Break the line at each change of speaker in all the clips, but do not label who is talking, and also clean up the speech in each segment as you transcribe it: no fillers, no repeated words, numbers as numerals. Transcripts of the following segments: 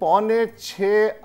5.25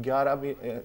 11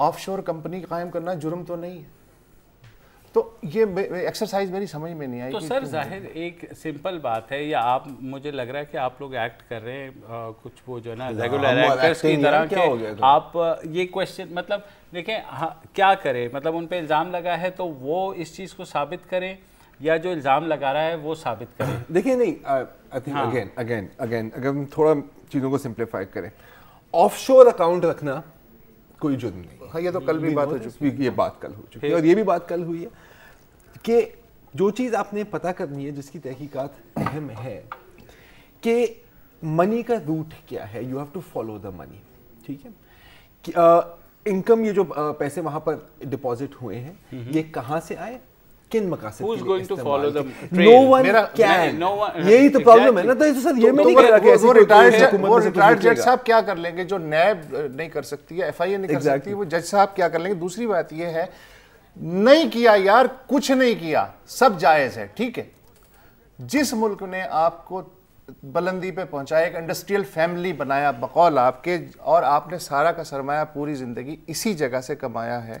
of شور company قائم کرنا جرم تو نہیں ہے. تو یہ ایکسرسائز میری سمجھ میں نہیں آئی.
تو سر ظاہر ایک سمپل بات ہے, یا آپ مجھے لگ رہا ہے کہ آپ لوگ ایکٹ کر رہے ہیں کچھ وہ جو ہے نا ریگولر ایکٹرز کی طرح کہ آپ یہ کویشچن مطلب دیکھیں کیا کریں, مطلب ان پہ الزام لگا ہے تو وہ اس چیز کو ثابت کریں یا جو الزام لگا رہا ہے وہ ثابت کریں.
دیکھیں نہیں, آئی تھنک اگین اگر ہم تھوڑا چیزوں کو سمپلیفائی کریں, آف شور اکاؤنٹ رکھنا کوئی جرم نہیں.
ہاں یہ تو کل بھی بات ہو چکی ہے,
یہ بات کل ہو چکی ہے, اور یہ بھی بات کل ہوئی ہے کہ جو چیز آپ نے پتہ کرنی ہے, جس کی تحقیقات اہم ہے کہ منی کا روٹ کیا ہے. You have to follow the money. ٹھیک ہے, انکم یہ جو پیسے وہاں پر ڈپازٹ ہوئے ہیں یہ کہاں سے آئے, کن مقاصد کے لیے استعمال کیے. No one can. یہی تو پرابلم ہے نا. تو سر یہ میں نہیں کہہ رہا کہ
وہ ریٹائرڈ جج صاحب کیا کر لیں گے جو نیب نہیں کر سکتی ہے, ایف آئی اے نہیں کر سکتی, وہ جج صاحب کیا کر لیں گے. دوسری بات یہ ہے نہیں کیا یار, کچھ نہیں کیا, سب جائز ہے. ٹھیک ہے, جس ملک نے آپ کو بلندی پہ پہنچایا, ایک انڈسٹریل فیملی بنایا بقول آپ کے, اور آپ نے سارا کا سرمایہ پوری زندگی اسی جگہ سے کمایا ہے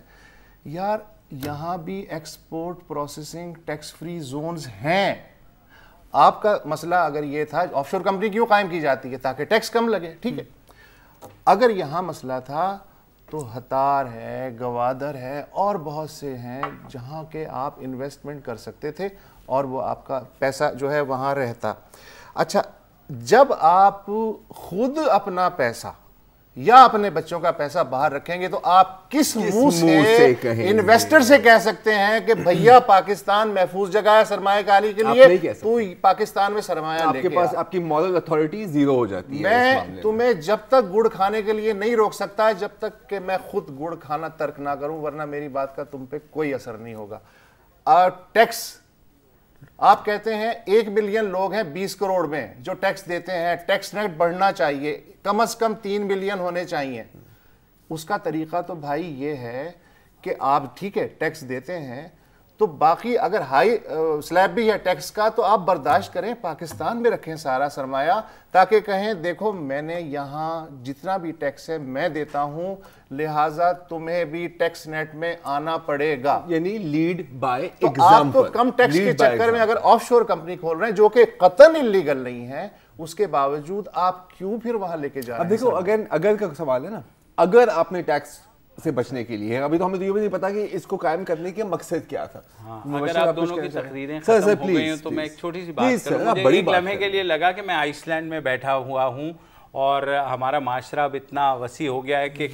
یار, یہاں بھی export processing tax free zones ہیں. آپ کا مسئلہ اگر یہ تھا آف شور کمپنی کیوں قائم کی جاتی ہے, تاکہ ٹیکس کم لگے. ٹھیک ہے, اگر یہاں مسئلہ تھا تو ہتار ہے, گوادر ہے, اور بہت سے ہیں جہاں کے آپ انویسٹمنٹ کر سکتے تھے اور وہ آپ کا پیسہ جو ہے وہاں رہتا. اچھا, جب آپ خود اپنا پیسہ یا اپنے بچوں کا پیسہ باہر رکھیں گے تو آپ کس منہ سے انویسٹر سے کہہ سکتے ہیں کہ بھیا پاکستان محفوظ جگہ ہے سرمایہ کاری کے لیے, تو پاکستان میں سرمایہ لے کے
پاس آپ کی مورل اتھارٹی زیرو ہو جاتی ہے.
میں تمہیں جب تک گڑ کھانے کے لیے نہیں روک سکتا جب تک کہ میں خود گڑ کھانا ترک نہ کروں, ورنہ میری بات کا تم پہ کوئی اثر نہیں ہوگا. ٹیکس آپ کہتے ہیں 1 ملین لوگ ہیں 20 کروڑ میں جو ٹیکس دیتے ہیں, ٹیکس نیٹ بڑھنا چاہیے, کم از کم 3 ملین ہونے چاہیے. اس کا طریقہ تو بھائی یہ ہے کہ آپ ٹھیک ہے ٹیکس دیتے ہیں تو باقی اگر ہائی سلیب بھی ہے ٹیکس کا تو آپ برداشت کریں, پاکستان میں رکھیں سارا سرمایہ, تاکہ کہیں دیکھو میں نے یہاں جتنا بھی ٹیکس ہے میں دیتا ہوں, لہٰذا تمہیں بھی ٹیکس نیٹ میں آنا پڑے گا.
یعنی لیڈ بائی
ایگزامپل. آپ تو کم ٹیکس کے چکر میں اگر آف شور کمپنی کھول رہے ہیں جو کہ قطعاً انلیگل نہیں ہے, اس کے باوجود آپ کیوں پھر وہاں لے کے جا رہے ہیں.
اب دیکھو اگر کا سوال ہے نا, اگر آپ نے ٹیکس سے بچنے کے لیے, ابھی تو ہمیں تو یہ بھی نہیں پتا کہ اس کو قائم کرنے کے مقصد کیا تھا.
اگر آپ دونوں کی تقریریں ختم ہو گئی ہیں تو میں ایک چھوٹی سی بات کروں. مجھے ایک لمحے کے لیے لگا کہ میں آئس لینڈ میں بیٹھا ہوا ہوں اور ہمارا معاشرہ اب اتنا وسیع ہو گیا ہے کہ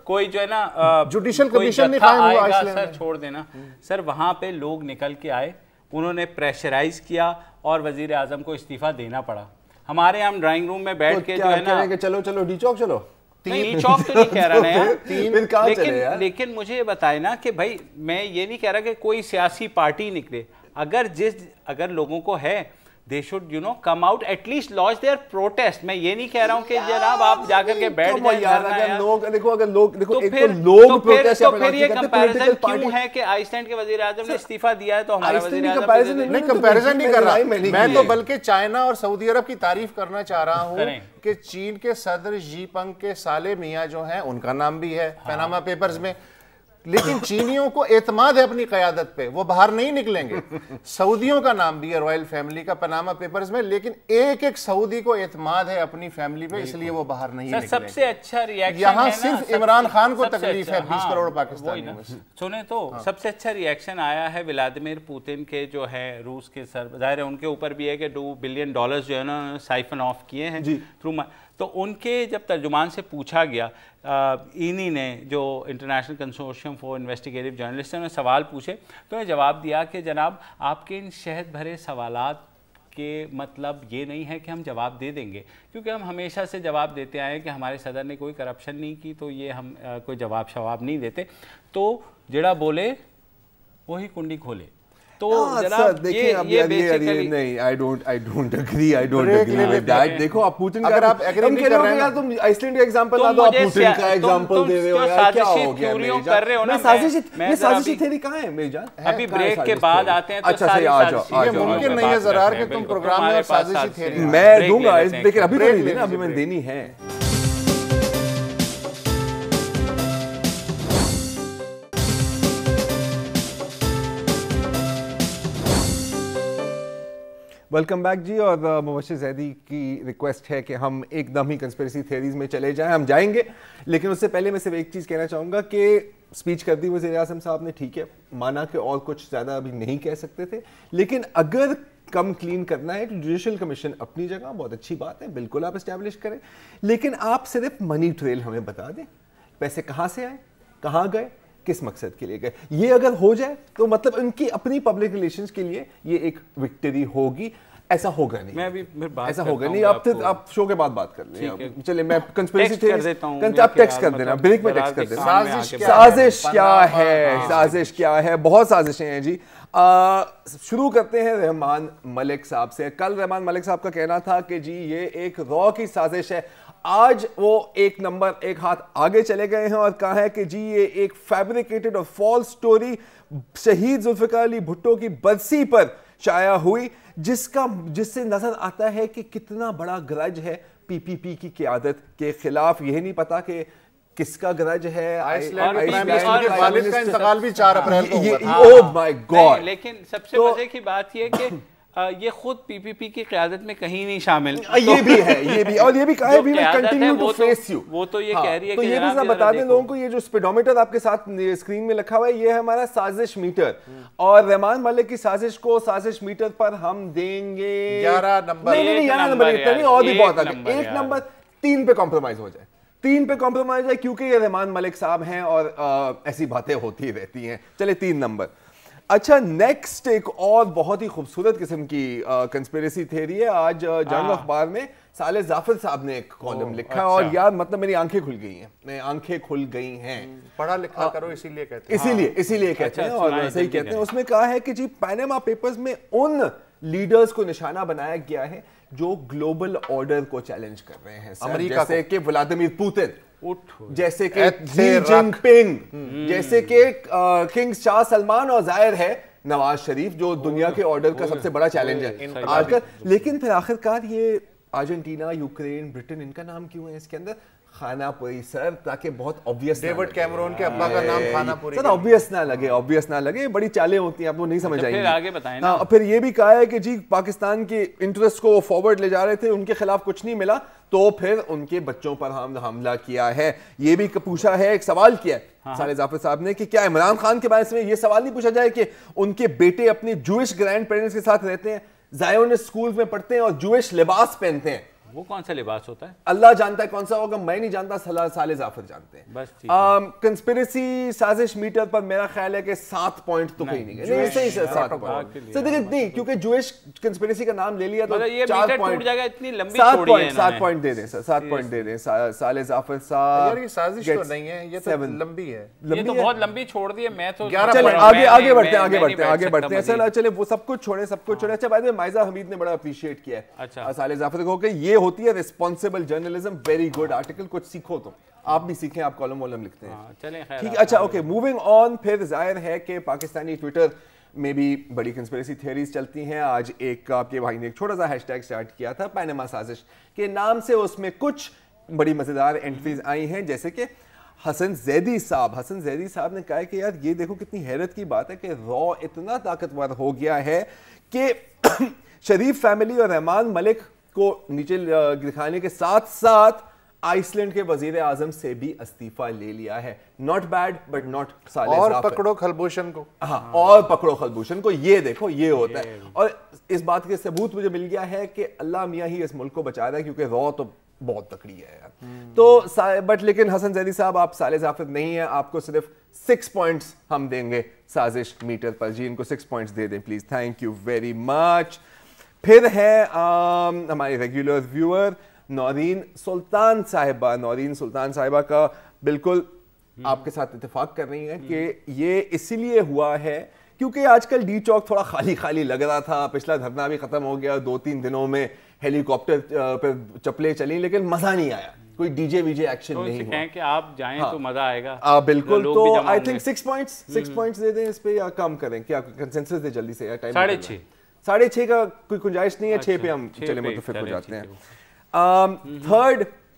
کوئی جو ہے نا
جوڈیشل کمیشن نہیں قائم ہوا آئس لینڈ.
سر چھوڑ دینا سر, وہاں پہ لوگ نکل کے آئے, انہوں نے پریشرائز کیا اور وزیر اعظم کو استعفیٰ دینا پڑا. ہمارے ہم ڈرائنگ روم میں بیٹھ کے جو ہے نا
چلو ڈی چوک چلو,
نہیں چوک تو نہیں کہہ رہا نا, لیکن مجھے یہ بتائے نا کہ بھائی میں یہ نہیں کہہ رہا کہ کوئی سیاسی پارٹی نکلے, اگر لوگوں کو ہے they should come out at least lodge their protest. میں یہ نہیں کہہ رہا ہوں کہ جناب آپ جا کر کے بیٹھ جائیں. تو پھر یہ کمپیریزن کیوں ہے کہ آئس لینڈ کے وزیر اعظم نے استعفیٰ دیا ہے تو ہمارا وزیر اعظم
نہیں کمپیریزن نہیں کر رہا میں تو, بلکہ چائنا اور سعودی عرب کی تعریف کرنا چاہ رہا ہوں کہ چین کے صدر جی پنگ کے سالے میاں جو ہیں ان کا نام بھی ہے پیناما پیپرز میں, لیکن چینیوں کو اعتماد ہے اپنی قیادت پہ, وہ باہر نہیں نکلیں گے. سعودیوں کا نام بھی ہے رائل فیملی کا پاناما پیپرز میں, لیکن ایک سعودی کو اعتماد ہے اپنی فیملی پہ, اس لیے وہ باہر نہیں نکلیں گے.
سب سے اچھا ریاکشن
یہاں صرف عمران خان کو تکلیف ہے 20 کروڑ پاکستانیوں میں.
سنیں تو سب سے اچھا ریاکشن آیا ہے ولادیمیر پوتن کے جو ہے روس کے ظاہر ہے ان کے اوپر بھی ہے کہ $2 بلین جو ہے نا سائفن آف کیے ہیں تھرو. تو ان کے جب ترجمان سے پوچھا گیا, اینی نے جو international consortium for investigative journalist نے سوال پوچھے تو انہیں جواب دیا کہ جناب آپ کے ان شہد بھرے سوالات کے مطلب یہ نہیں ہے کہ ہم جواب دے دیں گے, کیونکہ ہم ہمیشہ سے جواب دیتے آئے کہ ہمارے صدر نے کوئی کرپشن نہیں کی, تو یہ ہم کوئی جواب نہیں دیتے. تو جڑا بولے وہی کنڈی کھولے. تو جناب یہ بیسیکلی
نہیں, I don't agree with that. دیکھو آپ پوتن کا,
اگر آپ ایگری نہیں کر رہے ہیں
تم آئس لینڈ کا ایگزامپل نہ دو, آپ پوتن کا ایگزامپل دے رہے ہو یار, کیا ہو گیا میری جان. سازشی تھیوری کہاں ہے میری جان؟
ابھی بریک کے بعد آتے ہیں تو
ساری
یہ ممکن نہیں ہے زرار کہ تم پروگرام میں سازشی تھیوری
میں دوں گا, لیکن ابھی تو نہیں دینا, ابھی میں دینی ہے. ویلکم بیک جی. اور مبشر زیدی کی ریکویسٹ ہے کہ ہم ایک دم ہی کنسپریسی تھیوریز میں چلے جائیں. ہم جائیں گے, لیکن اس سے پہلے میں صرف ایک چیز کہنا چاہوں گا کہ اسپیچ کر دی وزیر اعظم صاحب نے, ٹھیک ہے, مانا کہ اور کچھ زیادہ ابھی نہیں کہہ سکتے تھے, لیکن اگر کم کلین کرنا ہے تو جوڈیشل کمیشن اپنی جگہ بہت اچھی بات ہے, بالکل آپ اسٹیبلش کریں, لیکن آپ صرف منی ٹریل ہمیں بتا دیں, پیسے کہاں سے آئے, کہاں گئے, کس مقصد کے لیے گئے. یہ اگر ہو جائے تو مطلب ان کی اپنی پبلک ریلیشنز کے لیے یہ ایک وکٹری ہوگی. ایسا ہوگا نہیں,
میں ابھی
ایسا ہوگا نہیں. آپ شو کے بعد بات کر لیں. چلیں میں کنسپریسی تھیوری آپ ٹیکسٹ کر دینا, بریک میں ٹیکسٹ کر دینا. سازش کیا ہے, سازش کیا ہے, بہت سازشیں ہیں جی. شروع کرتے ہیں رحمان ملک صاحب سے. کل رحمان ملک صاحب کا کہنا تھا کہ جی یہ ایک را کی سازش ہے. آج وہ ایک نمبر ایک ہاتھ آگے چلے گئے ہیں اور کہا ہے کہ جی یہ ایک فیبریکیٹڈ اور فالس سٹوری شہید ذوالفقار علی بھٹو کی برسی پر شائع ہوئی, جس سے نظر آتا ہے کہ کتنا بڑا گرج ہے پی پی پی کی قیادت کے خلاف. یہ نہیں پتا کہ کس کا گرج ہے.
آئس لینڈ کے پرائم منسٹر کے والد کا انتقال بھی 4 اپریل کو ہوا تھا.
اوہ مائی گاڈ.
لیکن سب سے مزے کی بات یہ کہ یہ خود پی پی پی کی قیادت میں کہیں نہیں شامل.
یہ بھی ہے, یہ بھی, اور یہ بھی کہا ہے بھی میں کنٹینیو ٹو فیس یو.
وہ تو یہ کہہ رہی ہے
تو یہ بھی بتا دیں لوگوں کو, یہ جو اسپیڈومیٹر آپ کے ساتھ اسکرین میں لکھا ہوا ہے یہ ہے ہمارا سازش میٹر, اور رحمان ملک کی سازش کو سازش میٹر پر ہم دیں گے
11 نمبر.
نہیں 11 نمبر اتنا نہیں, اور بھی بہت آگے. 1 نمبر 3 پہ کمپرومائز ہو جائے, 3 پہ کمپرومائز ہے, کیونکہ یہ رحمان ملک صاحب ہیں اور ایسی باتیں ہوتی رہتی ہیں. چلے 3 نمبر. اچھا, نیکسٹ ایک اور بہت ہی خوبصورت قسم کی کنسپیریسی تھیوری ہے. آج جنگ اخبار میں صالح ظافر صاحب نے ایک کالم لکھا, اور یار مطلب میری آنکھیں کھل گئی ہیں, میری آنکھیں کھل گئی ہیں.
پڑھا لکھا کرو اسی لیے کہتے ہیں,
اسی لیے کہتے ہیں, اور صحیح کہتے ہیں. اس میں کہا ہے کہ جی پیناما پیپرز میں ان لیڈرز کو نشانہ بنایا گیا ہے جو گلوبل آرڈر کو چیلنج کر رہے ہیں, جیسے کہ ولادیمیر پوتن, جیسے کہ جی جن پنگ, جیسے کہ کنگ شاہ سلمان, اور ظاہر ہے نواز شریف جو دنیا کے آرڈر کا سب سے بڑا چیلنج ہے آج کل. لیکن پھر آخرکار یہ ارجنٹینا, یوکرین, برٹن, ان کا نام کیوں ہے اس کے اندر؟ خانہ پوری سر, تاکہ بہت obvious
ڈیوڈ کیمرون کے ابا کا نام خانہ پوری
سر, obvious نہ لگے. بڑی چالیں ہوتی ہیں, آپ کو نہیں سمجھ آئیں گی.
آگے بتائیں نا.
اور پھر یہ بھی کہا ہے کہ جی پاکستان کے انٹرسٹ کو فارورڈ لے جا رہے تھے, ان کے خلاف کچھ نہیں ملا تو پھر ان کے بچوں پر ہم حملہ کیا ہے. یہ بھی پوچھا ہے, ایک سوال کیا ہے صالح ظافر صاحب نے کہ کیا عمران خان کے بارے میں یہ سوال نہیں پوچھا جائے کہ ان کے بیٹے اپنے جوئش گرینڈ پیرنٹس کے ساتھ رہتے ہیں, زائونسٹ اسکولز میں پڑھتے ہیں اور جوئش لباس پہنتے ہیں.
وہ کون سا لباس ہوتا ہے
اللہ جانتا ہے کون سا ہوگا, میں نہیں جانتا, صالح ظافر جانتے ہیں.
بس
کنسپیریسی سازش میٹر پر میرا خیال ہے کہ 7 پوائنٹ تو کہیں نہیں گئے. صحیح سے 7 پوائنٹ نہیں, کیونکہ جوئش کنسپیریسی کا نام لے لیا تو 4 پوائنٹ, 7 پوائنٹ دے دیں سر, 7 پوائنٹ دے دیں صالح ظافر صاحب.
یار یہ سازش تو نہیں ہے, یہ تو لمبی ہے,
یہ تو بہت لمبی چھوڑ دی ہے. میں تو
چلیں آگے بڑھتے ہیں سر. چلے وہ سب کچھ چھوڑیں. اچھا بعد میں مائزہ حمید نے بڑا اپریشیٹ کیا ہے صالح ظافر کو کہ یہ ہوتی ہے responsible journalism. Very good article, کچھ سیکھو تم, آپ بھی سیکھیں, آپ کالم والم لکھتے ہیں. ٹھیک, اچھا اوکے, موونگ آن. پھر ظاہر ہے کہ پاکستانی ٹویٹر میں بھی بڑی کنسپیریسی تھیوریز چلتی ہیں. آج ایک آپ کے بھائی نے ایک چھوٹا سا ہیش ٹیگ سٹارٹ کیا تھا پیناما سازش کے نام سے, اس میں کچھ بڑی مزیدار انٹریز آئی ہیں, جیسے کہ حسن زیدی صاحب نے کہا کہ یار یہ دیکھو کتنی حیرت کی بات ہے کہ را اتنا طاقتور ہو گیا ہے کہ شریف فیملی اور رحمان ملک کو نیچے دکھانے کے ساتھ ساتھ آئس لینڈ کے وزیر اعظم سے بھی استعفیٰ لے لیا ہے. ناٹ بیڈ بٹ ناٹ صالح ظافر.
اور پکڑو خلبوشن کو,
ہاں, اور پکڑو خلبوشن کو. یہ دیکھو یہ ہوتا ہے, اور اس بات کے ثبوت مجھے مل گیا ہے کہ اللہ میاں ہی اس ملک کو بچا رہا ہے, کیونکہ را تو بہت تکڑی ہے یار. تو بٹ لیکن حسن زیدی صاحب آپ صالح ظافر نہیں ہیں, آپ کو صرف 6 پوائنٹس ہم دیں گے سازش میٹر پر. جی ان کو 6 پوائنٹس دے دیں please, thank you very much. پھر ہے ہماری ریگولر ویور نورین سلطان صاحبہ کا بالکل آپ کے ساتھ اتفاق کر رہی ہیں کہ یہ اسی لیے ہوا ہے کیونکہ آج کل ڈی چوک تھوڑا خالی لگ رہا تھا. پچھلا دھرنا بھی ختم ہو گیا, 2-3 دنوں میں ہیلی کاپٹر پہ چپلیں چلیں, لیکن مزہ نہیں آیا, کوئی ڈی جے وی جے ایکشن نہیں ہوا.
کہ آپ جائیں تو مزہ آئے گا
بالکل. تو آئی تھنک 6 پوائنٹس دے دیں اس پہ, یا کم کریں, کیا کنسنسس دے جلدی سے, یا ٹائم 6.5 کا کوئی گنجائش نہیں ہے, 6 پہ ہم چلے متفق ہو جاتے ہیں. تھرڈ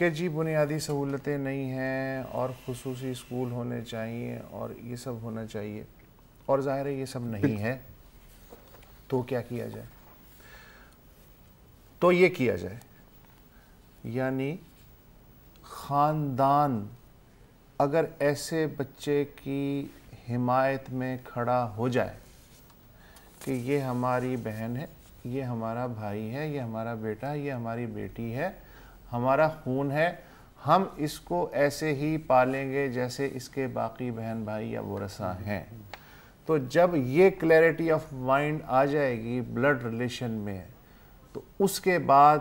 کہ جی بنیادی سہولتیں نہیں ہیں اور خصوصی اسکول ہونے چاہیے اور یہ سب ہونا چاہیے، اور ظاہر ہے یہ سب نہیں ہے، تو کیا کیا جائے؟ تو یہ کیا جائے، یعنی خاندان اگر ایسے بچے کی حمایت میں کھڑا ہو جائے کہ یہ ہماری بہن ہے، یہ ہمارا بھائی ہے، یہ ہمارا بیٹا ہے، یہ ہماری بیٹی ہے، ہمارا خون ہے، ہم اس کو ایسے ہی پالیں گے جیسے اس کے باقی بہن بھائی یا ورثہ ہیں، تو جب یہ کلیئرٹی آف مائنڈ آ جائے گی بلڈ ریلیشن میں، تو اس کے بعد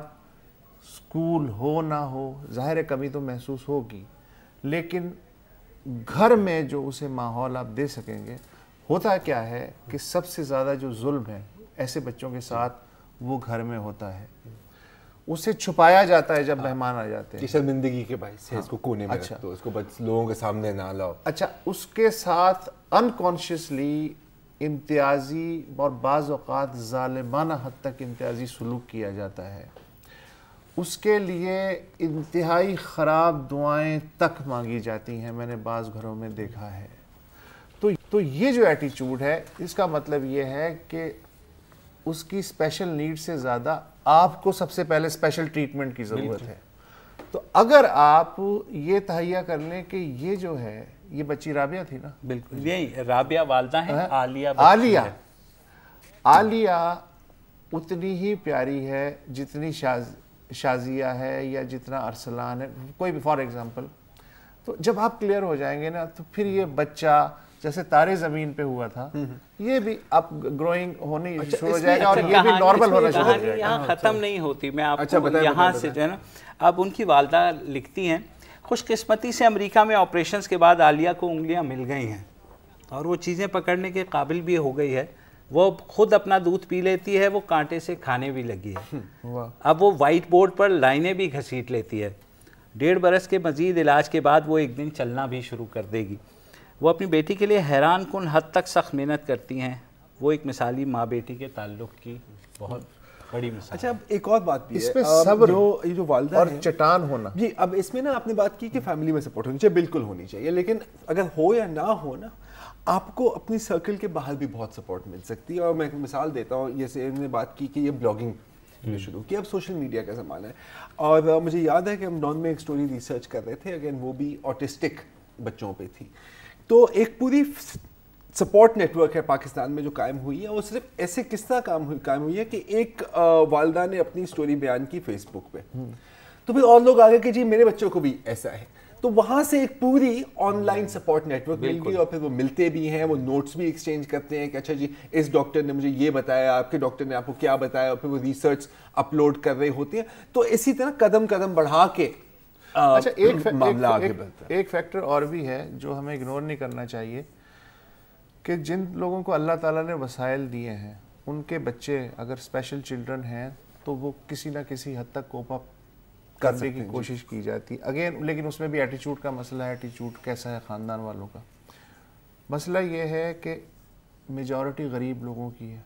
اسکول ہو نہ ہو ظاہر ہے کمی تو محسوس ہوگی، لیکن گھر میں جو اسے ماحول آپ دے سکیں گے، ہوتا کیا ہے کہ سب سے زیادہ جو ظلم ہے ایسے بچوں کے ساتھ وہ گھر میں ہوتا ہے، اسے چھپایا جاتا ہے جب مہمان آ جاتے ہیں،
شرمندگی کے باعث اس کو کونے میں رکھ دو، اس کو لوگوں کے سامنے نہ لاؤ۔
اچھا، اس کے ساتھ انکانشیسلی امتیازی اور بعض اوقات ظالمانہ حد تک امتیازی سلوک کیا جاتا ہے، اس کے لیے انتہائی خراب دعائیں تک مانگی جاتی ہیں، میں نے بعض گھروں میں دیکھا ہے۔ تو یہ جو ایٹیچیوڈ ہے اس کا مطلب یہ ہے کہ اس کی اسپیشل نیڈ سے زیادہ آپ کو سب سے پہلے اسپیشل ٹریٹمنٹ کی ضرورت ہے۔ تو اگر آپ یہ تہیہ کر لیں کہ یہ جو ہے، یہ بچی رابعہ تھی نا؟
بالکل، یہی رابعہ والدہ ہیں،
عالیہ اتنی ہی پیاری ہے جتنی شازیہ ہے یا جتنا ارسلان ہے، کوئی بھی فار ایگزامپل۔ تو جب آپ کلیئر ہو جائیں گے نا تو پھر یہ بچہ جیسے تارے زمین پہ ہوا تھا، یہ بھی اب گروئنگ ہونی شروع ہو جائے گا اور یہ بھی نارمل ہونا شروع ہو جائے گا۔
یہاں ختم نہیں ہوتی، میں آپ کو یہاں سے جو ہے نا، اب ان کی والدہ لکھتی ہیں، خوش قسمتی سے امریکہ میں آپریشنز کے بعد عالیہ کو انگلیاں مل گئی ہیں اور وہ چیزیں پکڑنے کے قابل بھی ہو گئی ہے، وہ خود اپنا دودھ پی لیتی ہے، وہ کانٹے سے کھانے بھی لگی ہے، اب وہ وائٹ بورڈ پر لائنیں بھی گھسیٹ لیتی ہے۔ 1.5 برس کے مزید علاج کے بعد وہ ایک دن چلنا بھی شروع کر دے گی۔ وہ اپنی بیٹی کے لیے حیران کن حد تک سخت محنت کرتی ہیں، وہ ایک مثالی ماں بیٹی کے تعلق کی بہت بڑی مثال۔
اچھا، اب ایک اور بات بھی ہے،
اس میں صبر
جو والدہ
اور چٹان ہونا۔
جی، اب اس میں نا آپ نے بات کی کہ فیملی میں سپورٹ ہونی چاہیے، بالکل ہونی چاہیے، لیکن اگر ہو یا نہ ہو نا، آپ کو اپنی سرکل کے باہر بھی بہت سپورٹ مل سکتی ہے۔ اور میں ایک مثال دیتا ہوں، جیسے انہوں نے بات کی کہ یہ بلاگنگ شروع کی، اب سوشل میڈیا کا زمانہ ہے، اور مجھے یاد ہے کہ ہم ڈان میں ایک سٹوری ریسرچ کر رہے تھے، اگین وہ بھی آٹسٹک بچوں پہ تھی، تو ایک پوری سپورٹ نیٹ ورک ہے پاکستان میں جو قائم ہوئی ہے، وہ صرف ایسے کس طرح قائم ہوئی ہے کہ ایک والدہ نے اپنی سٹوری بیان کی فیس بک پہ، تو پھر اور لوگ آگے کہ جی میرے بچوں کو بھی ایسا ہے، تو وہاں سے ایک پوری online support network مل گئی، اور پھر وہ ملتے بھی ہیں، وہ نوٹس بھی ایکسچینج کرتے ہیں کہ اچھا جی اس ڈاکٹر نے مجھے یہ بتایا، آپ کے ڈاکٹر نے آپ کو کیا بتایا، اور پھر وہ ریسرچ اپلوڈ کر رہے ہوتے ہیں، تو اسی طرح قدم قدم بڑھا کے
اچھا،
معاملہ آگے بڑھتا ہے۔
ایک فیکٹر اور بھی ہے جو ہمیں اگنور نہیں کرنا چاہیے، کہ جن لوگوں کو اللہ تعالیٰ نے وسائل دیے ہیں، ان کے بچے اگر اسپیشل چلڈرن ہیں تو وہ کسی نہ کسی حد تک کوپ اپ کرنے کی کوشش کی جاتی ہے اگین، لیکن اس میں بھی ایٹیچیوڈ کا مسئلہ ہے، ایٹیچیوڈ کیسا ہے خاندان والوں کا۔ مسئلہ یہ ہے کہ میجورٹی غریب لوگوں کی ہے،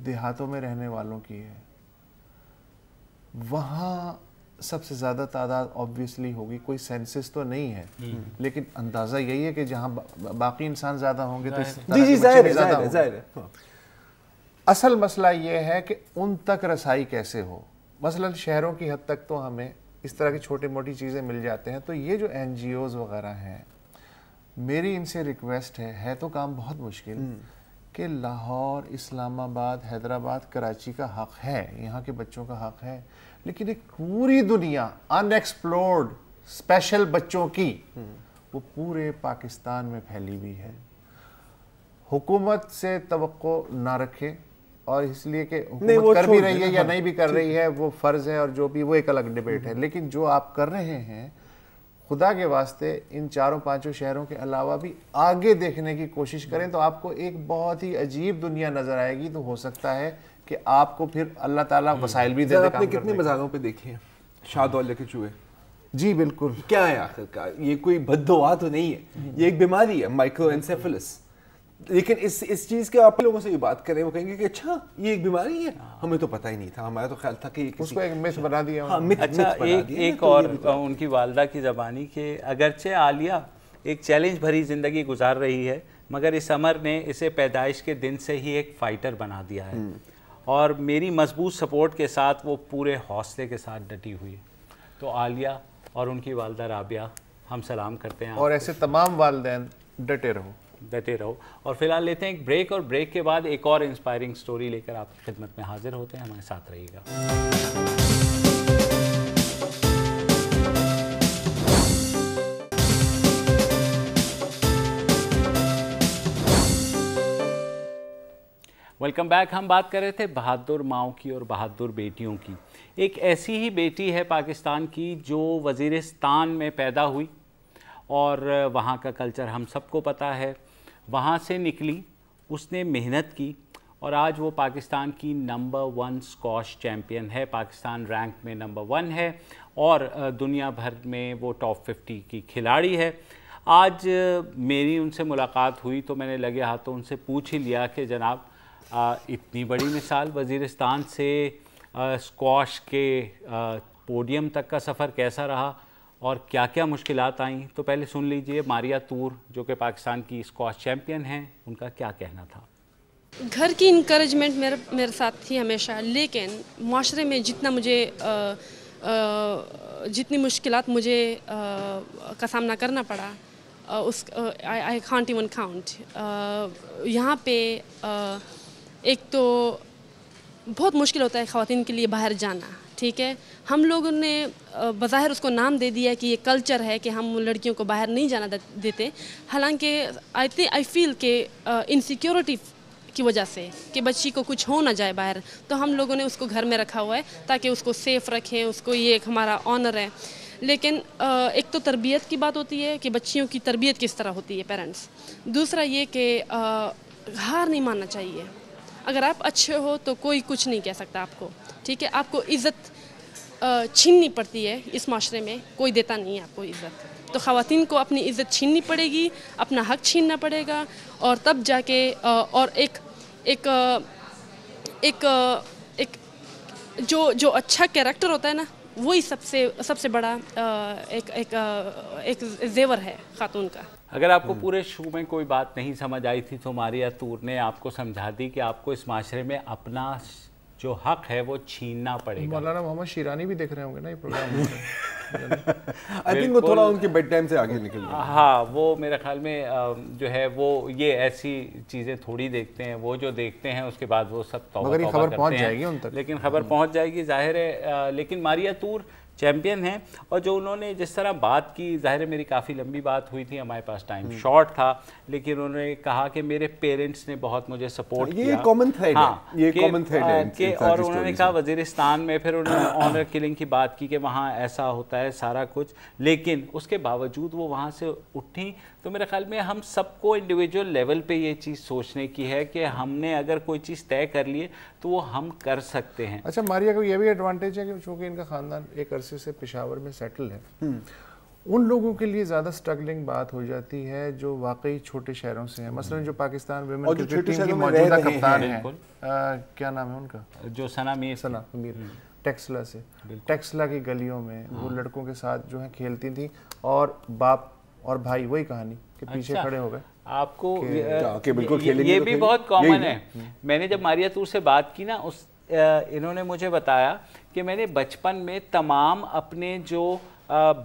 دیہاتوں میں رہنے والوں کی ہے، وہاں سب سے زیادہ تعداد آبویسلی ہوگی، کوئی سینسس تو نہیں ہے، لیکن اندازہ یہی ہے کہ جہاں باقی انسان زیادہ ہوں گے تو اس طرح کے بچے بھی زیادہ ہوں گے۔ اصل مسئلہ یہ ہے کہ ان تک رسائی کیسے ہو۔ مثلا شہروں کی حد تک تو ہمیں اس طرح کی چھوٹی موٹی چیزیں مل جاتے ہیں، تو یہ جو این جی اوز وغیرہ ہیں، میری ان سے ریکویسٹ ہے تو کام بہت مشکل، کہ لاہور، اسلام آباد، حیدرآباد، کراچی کا حق ہے، یہاں کے بچوں کا حق ہے، لیکن ایک پوری دنیا ان ایکسپلورڈ اسپیشل بچوں کی وہ پورے پاکستان میں پھیلی ہوئی ہے۔ حکومت سے توقع نہ رکھے، اور اس لیے کہ حکومت کر بھی رہی ہے یا نہیں بھی کر رہی ہے وہ فرض ہے، اور جو بھی وہ ایک الگ ڈیبیٹ ہے، لیکن جو آپ کر رہے ہیں خدا کے واسطے ان 4-5 شہروں کے علاوہ بھی آگے دیکھنے کی کوشش کریں، تو آپ کو ایک بہت ہی عجیب دنیا نظر آئے گی۔ تو ہو سکتا ہے کہ آپ کو پھر اللہ تعالیٰ وسائل بھی دے دے۔
آپ نے کتنے مزاروں پہ دیکھے ہیں شاد والے کے چوہے؟
جی بالکل۔
کیا ہے آخر کار؟ یہ کوئی بد دعا تو نہیں ہے، یہ ایک بیماری ہے، مائکرو انسیفلس، لیکن اس چیز کے آپ لوگوں سے یہ بات کریں وہ کہیں گے کہ اچھا یہ ایک بیماری ہے, ہمیں تو پتہ ہی نہیں تھا, ہمارا تو خیال تھا کہ
اس کو ایک مس بنا دیا.
اچھا ایک اور ان کی والدہ کی زبانی کہ اگرچہ عالیہ ایک چیلنج بھری زندگی گزار رہی ہے مگر اس عمر نے اسے پیدائش کے دن سے ہی ایک فائٹر بنا دیا ہے, اور میری مضبوط سپورٹ کے ساتھ وہ پورے حوصلے کے ساتھ ڈٹی ہوئی. تو عالیہ اور ان کی والدہ رابعہ ہم سلام کرتے ہیں,
اور ایسے تمام والدین ڈٹے رہو.
اور فی الحال لیتے ہیں ایک بریک, اور بریک کے بعد ایک اور انسپائرنگ سٹوری لے کر آپ کی خدمت میں حاضر ہوتے ہیں. ہمارے ساتھ رہیے گا. Welcome back. ہم بات کر رہے تھے بہادر ماؤں کی اور بہادر بیٹیوں کی. ایک ایسی ہی بیٹی ہے پاکستان کی جو وزیرستان میں پیدا ہوئی, اور وہاں کا کلچر ہم سب کو پتہ ہے. وہاں سے نکلی, اس نے محنت کی, اور آج وہ پاکستان کی نمبر 1 اسکواش چیمپئن ہے. پاکستان رینک میں نمبر 1 ہے, اور دنیا بھر میں وہ ٹاپ 50 کی کھلاڑی ہے. آج میری ان سے ملاقات ہوئی تو میں نے لگے ہاتھوں ان سے پوچھ ہی لیا کہ جناب اتنی بڑی مثال وزیرستان سے اسکواش کے پوڈیم تک کا سفر کیسا رہا اور کیا کیا مشکلات آئیں. تو پہلے سن لیجئے ماریہ تور جو کہ پاکستان کی اسکواش چیمپئن ہیں, ان کا کیا کہنا تھا.
گھر کی انکریجمنٹ میرے ساتھ تھی ہمیشہ, لیکن معاشرے میں جتنی مشکلات مجھے کا سامنا کرنا پڑا I can't even count. یہاں پہ ایک تو بہت مشکل ہوتا ہے خواتین کے لیے باہر جانا, ٹھیک ہے. ہم لوگوں نے بظاہر اس کو نام دے دیا کہ یہ کلچر ہے کہ ہم لڑکیوں کو باہر نہیں جانا دیتے, حالانکہ آئی فیل کہ انسیکیورٹی کی وجہ سے کہ بچی کو کچھ ہو نہ جائے باہر, تو ہم لوگوں نے اس کو گھر میں رکھا ہوا ہے تاکہ اس کو سیف رکھیں, اس کو یہ ایک ہمارا آنر ہے. لیکن ایک تو تربیت کی بات ہوتی ہے کہ بچیوں کی تربیت کس طرح ہوتی ہے پیرنٹس. دوسرا یہ کہ ہار نہیں ماننا چاہیے. اگر آپ اچھے ہو تو کوئی کچھ نہیں کہہ سکتا آپ کو, ٹھیک ہے. آپ کو عزت چھیننی پڑتی ہے اس معاشرے میں, کوئی دیتا نہیں ہے آپ کو عزت. تو خواتین کو اپنی عزت چھیننی پڑے گی, اپنا حق چھیننا پڑے گا, اور تب جا کے اور ایک جو اچھا کیریکٹر ہوتا ہے نا, وہی سب سے بڑا ایک زیور ہے خاتون کا.
اگر آپ کو پورے شو میں کوئی بات نہیں سمجھ آئی تھی تو ماریہ تور نے آپ کو سمجھا دی کہ آپ کو اس معاشرے میں اپنا جو حق ہے وہ چھیننا پڑے گا.
مولانا محمد شیرانی بھی دیکھ رہے ہوں گے نا یہ پروگرام.
آئی تھنک وہ تھوڑا ان کے بیڈ ٹائم سے آگے نکل گیا.
ہاں, وہ میرے خیال میں جو ہے وہ یہ ایسی چیزیں تھوڑی دیکھتے ہیں, وہ جو دیکھتے ہیں اس کے بعد وہ سب توبہ
مگر یہ خبر پہنچ جائے گی ان تک,
لیکن خبر پہنچ جائے گی ظاہر ہے. لیکن ماریہ تور چیمپئن ہیں, اور جو انہوں نے جس طرح بات کی, ظاہر ہے میری کافی لمبی بات ہوئی تھی, ہمارے پاس ٹائم شارٹ تھا, لیکن انہوں نے کہا کہ میرے پیرنٹس نے بہت مجھے سپورٹ کیا.
یہ کامن تھریڈ ہے, یہ کامن تھریڈ ہے.
اور انہوں نے کہا وزیرستان میں, پھر انہوں نے آنر کلنگ کی بات کی کہ وہاں ایسا ہوتا ہے سارا کچھ, لیکن اس کے باوجود وہ وہاں سے اٹھیں. تو میرے خیال میں ہم سب کو انڈیویجول لیول پہ یہ چیز سوچنے کی ہے کہ ہم نے اگر کوئی چیز طے کر لیے تو وہ ہم کر سکتے ہیں.
اچھا, ماریہ کو یہ بھی ایڈوانٹیج ہے کہ چونکہ ان کا خاندان ایک عرصے سے پشاور میں سیٹل ہے, ان لوگوں کے لیے زیادہ سٹرگلنگ بات ہو جاتی ہے جو واقعی چھوٹے شہروں سے ہیں. مثلا جو پاکستان ویمن کرکٹ ٹیم کی موجودہ کپتان ہیں, کیا نام ہے ان کا,
جو ثنا میر,
ٹیکسلا سے, ٹیکسلا کی گلیوں میں وہ لڑکوں کے ساتھ جو ہے کھیلتی تھیں, اور باپ اور بھائی وہی کہانی کہ پیچھے کھڑے ہو گئے.
آپ کو یہ بھی بہت کامن ہے. میں نے جب ماریہ تور سے بات کی نا, انہوں نے مجھے بتایا کہ میں نے بچپن میں تمام اپنے جو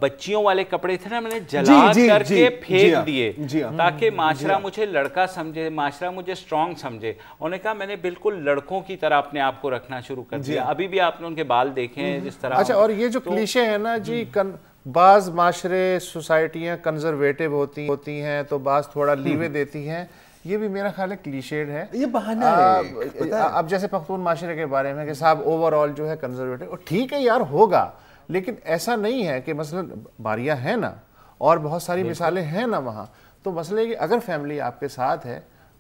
بچیوں والے کپڑے تھے نا, میں نے جلا کر کے پھینک دیے تاکہ معاشرہ مجھے لڑکا سمجھے, معاشرہ مجھے سٹرونگ سمجھے. انہوں نے کہا میں نے بالکل لڑکوں کی طرح اپنے آپ کو رکھنا شروع کر دیا. ابھی بھی آپ نے ان کے بال دیکھے ہیں جس طرح.
اچھا, اور یہ جو کلیشے ہیں نا جی, بعض معاشرے سوسائٹیاں کنزرویٹو ہوتی ہیں تو بعض تھوڑا لیوے دیتی ہیں, یہ بھی میرا خیال ہے کلیشیڈ ہے,
یہ بہانہ ہے.
اب جیسے پختون معاشرے کے بارے میں کہ صاحب اوور آل جو ہے کنزرویٹو, اور ٹھیک ہے یار ہوگا, لیکن ایسا نہیں ہے کہ مثلا ماریہ ہے نا, اور بہت ساری مثالیں ہیں نا وہاں. تو مسئلہ ہے کہ اگر فیملی آپ کے ساتھ ہے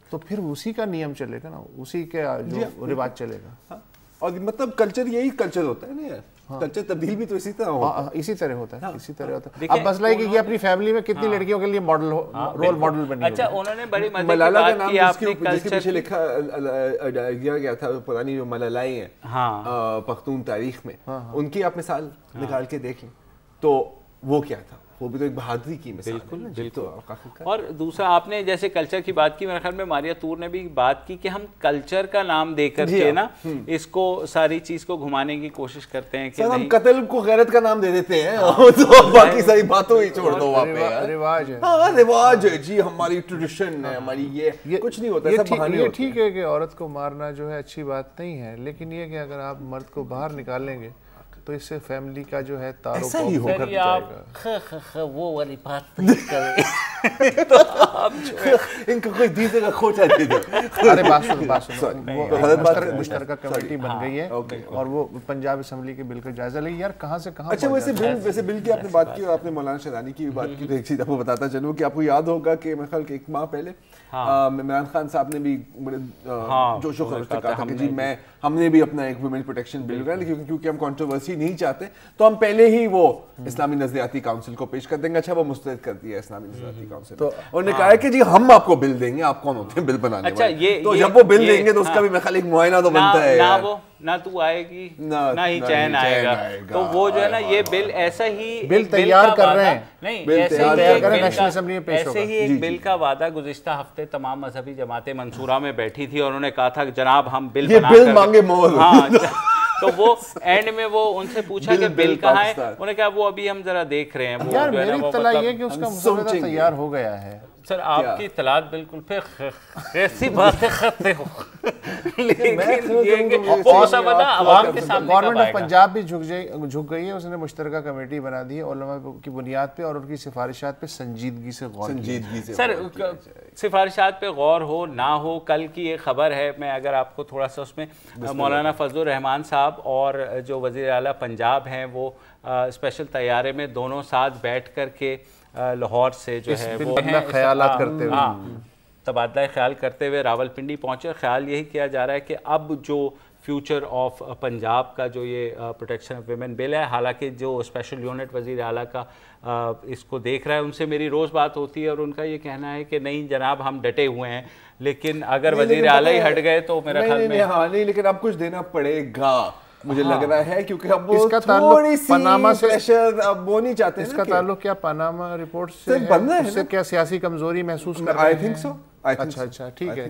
تو پھر اسی کا نیم چلے گا نا, اسی کا جو رواج چلے گا.
اور مطلب کلچر یہی کلچر ہوتا ہے نا یار, کلچر تبدیل بھی تو اسی طرح ہوتا ہے.
اسی طرح ہوتا ہے, اسی طرح ہوتا ہے. اب مسئلہ ہے کہ یہ اپنی فیملی میں کتنی لڑکیوں کے لیے ماڈل رول ماڈل بنی.
اچھا انہوں نے بڑی مزے
ملالا
کی
کا
بات
نام
کی آپ نے
جس کے پیچھے لکھا گیا تھا پرانی جو ملالائیں ہیں پختون تاریخ میں, ان کی آپ مثال نکال کے دیکھ لیں تو وہ کیا تھا, وہ بھی تو ایک بہادری کی مثال ہے.
بالکل. اور دوسرا آپ نے جیسے کلچر کی بات کی, میرے خیال میں ماریہ تور نے بھی بات کی کہ ہم کلچر کا نام دے کر کے نا اس کو ساری چیز کو گھمانے کی کوشش کرتے ہیں کہ
ہم قتل کو غیرت کا نام دے دیتے ہیں تو باقی ساری باتوں ہی چھوڑ دو. وہاں پہ
رواج ہے,
ہاں رواج ہے جی, ہماری ٹریڈیشن ہے ہماری, یہ کچھ نہیں ہوتا.
یہ ٹھیک ہے کہ عورت کو مارنا جو ہے اچھی بات نہیں ہے, لیکن یہ کہ اگر آپ مرد کو باہر نکال لیں گے تو اس سے فیملی کا جو ہے تعلق ہو کر جائے گا.
وہ والی بات نہیں کریں.
ان کو کوئی دیدے کا کھوچا دے دو.
ارے بات سنو, وہ مشترکہ کمیٹی بن گئی ہے اور وہ پنجاب اسمبلی کے بل کا جائزہ لے. یار کہاں سے کہاں.
اچھا ویسے بل کی آپ نے بات کی اور آپ نے مولانا شہرانی کی بات کی, تو ایک چیز آپ کو بتاتا چلوں کہ آپ کو یاد ہوگا کہ میرے خیال کہ 1 ماہ پہلے عمران خان صاحب نے بھی بڑے جوش و خروش سے کہا تھا کہ جی ہم نے بھی اپنا ایک ویمن پروٹیکشن بل کیا, کیونکہ ہم کنٹروورسی نہیں چاہتے تو ہم پہلے ہی وہ اسلامی نظریاتی کاؤنسل کو پیش کر دیں گے. اچھا وہ مسترد کر دیا اسلامی نظریاتی کاؤنسل, تو انہوں نے کہا ہے کہ جی ہم آپ کو بل دیں گے, آپ کون ہوتے ہیں بل بنانے والے, تو جب وہ بل دیں گے تو اس کا بھی میرے خیال ایک معائنہ تو بنتا ہے.
نہ تو آئے گی نہ ہی چین آئے گا. تو وہ جو ہے نا یہ بل ایسا ہی
بل تیار کر رہے ہیں,
نہیں ایسے ہی ایک بل کا وعدہ گزشتہ ہفتے تمام مذہبی جماعتیں منصورہ میں بیٹھی تھی اور انہوں نے کہا تھا کہ جناب ہم بل
مانگے مور.
تو وہ اینڈ میں وہ ان سے پوچھا کہ بل کہاں ہے, انہوں نے کہا وہ ابھی ہم ذرا دیکھ رہے ہیں.
یار میری اطلاع یہ کہ اس کا مسودہ تیار ہو گیا ہے.
سر آپ کی اطلاعات بالکل پھر ایسی باتیں کرتے ہو, لیکن عوام کے سامنے
گورنمنٹ آف پنجاب بھی جھک گئی ہے. اس نے مشترکہ کمیٹی بنا دی ہے علماء کی بنیاد پہ اور ان کی سفارشات پہ سنجیدگی سے غور کیا.
سر سفارشات پہ غور ہو نہ ہو, کل کی ایک خبر ہے, میں اگر آپ کو تھوڑا سا اس میں مولانا فضل الرحمان صاحب اور جو وزیر اعلیٰ پنجاب ہیں وہ اسپیشل طیارے میں دونوں ساتھ بیٹھ کر کے لاہور سے جو ہے وہ
خیالات کرتے ہوئے
تبادلہ خیال کرتے ہوئے راولپنڈی پہنچے. خیال یہی کیا جا رہا ہے کہ اب جو فیوچر آف پنجاب کا جو یہ پروٹیکشن آف ویمن بل ہے, حالانکہ جو اسپیشل یونٹ وزیر اعلیٰ کا اس کو دیکھ رہا ہے ان سے میری روز بات ہوتی ہے اور ان کا یہ کہنا ہے کہ نہیں جناب ہم ڈٹے ہوئے ہیں, لیکن اگر وزیر اعلیٰ ہی ہٹ گئے تو میرا خیال میں
ہاں نہیں, لیکن اب کچھ دینا پڑے گا مجھے لگ رہا ہے, کیونکہ اب وہ تھوڑی سی پریشر اب وہ نہیں چاہتے.
اس کا تعلق کیا پاناما رپورٹ سے ہے, اس سے کیا سیاسی کمزوری محسوس کر رہے ہیں؟
I think so.
اچھا ٹھیک ہے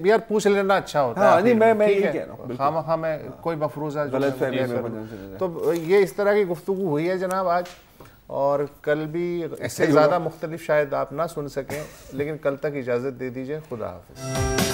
یار, پوچھ لینا اچھا ہوتا ہے.
نہیں میں یہ کہہ رہا ہوں,
خواہ میں کوئی مفروضہ غلط فہمی تو یہ اس طرح کی گفتگو ہوئی ہے جناب آج, اور کل بھی اس سے زیادہ مختلف شاید آپ نہ سن سکیں, لیکن کل تک اجازت دے دیجئے. خدا حافظ.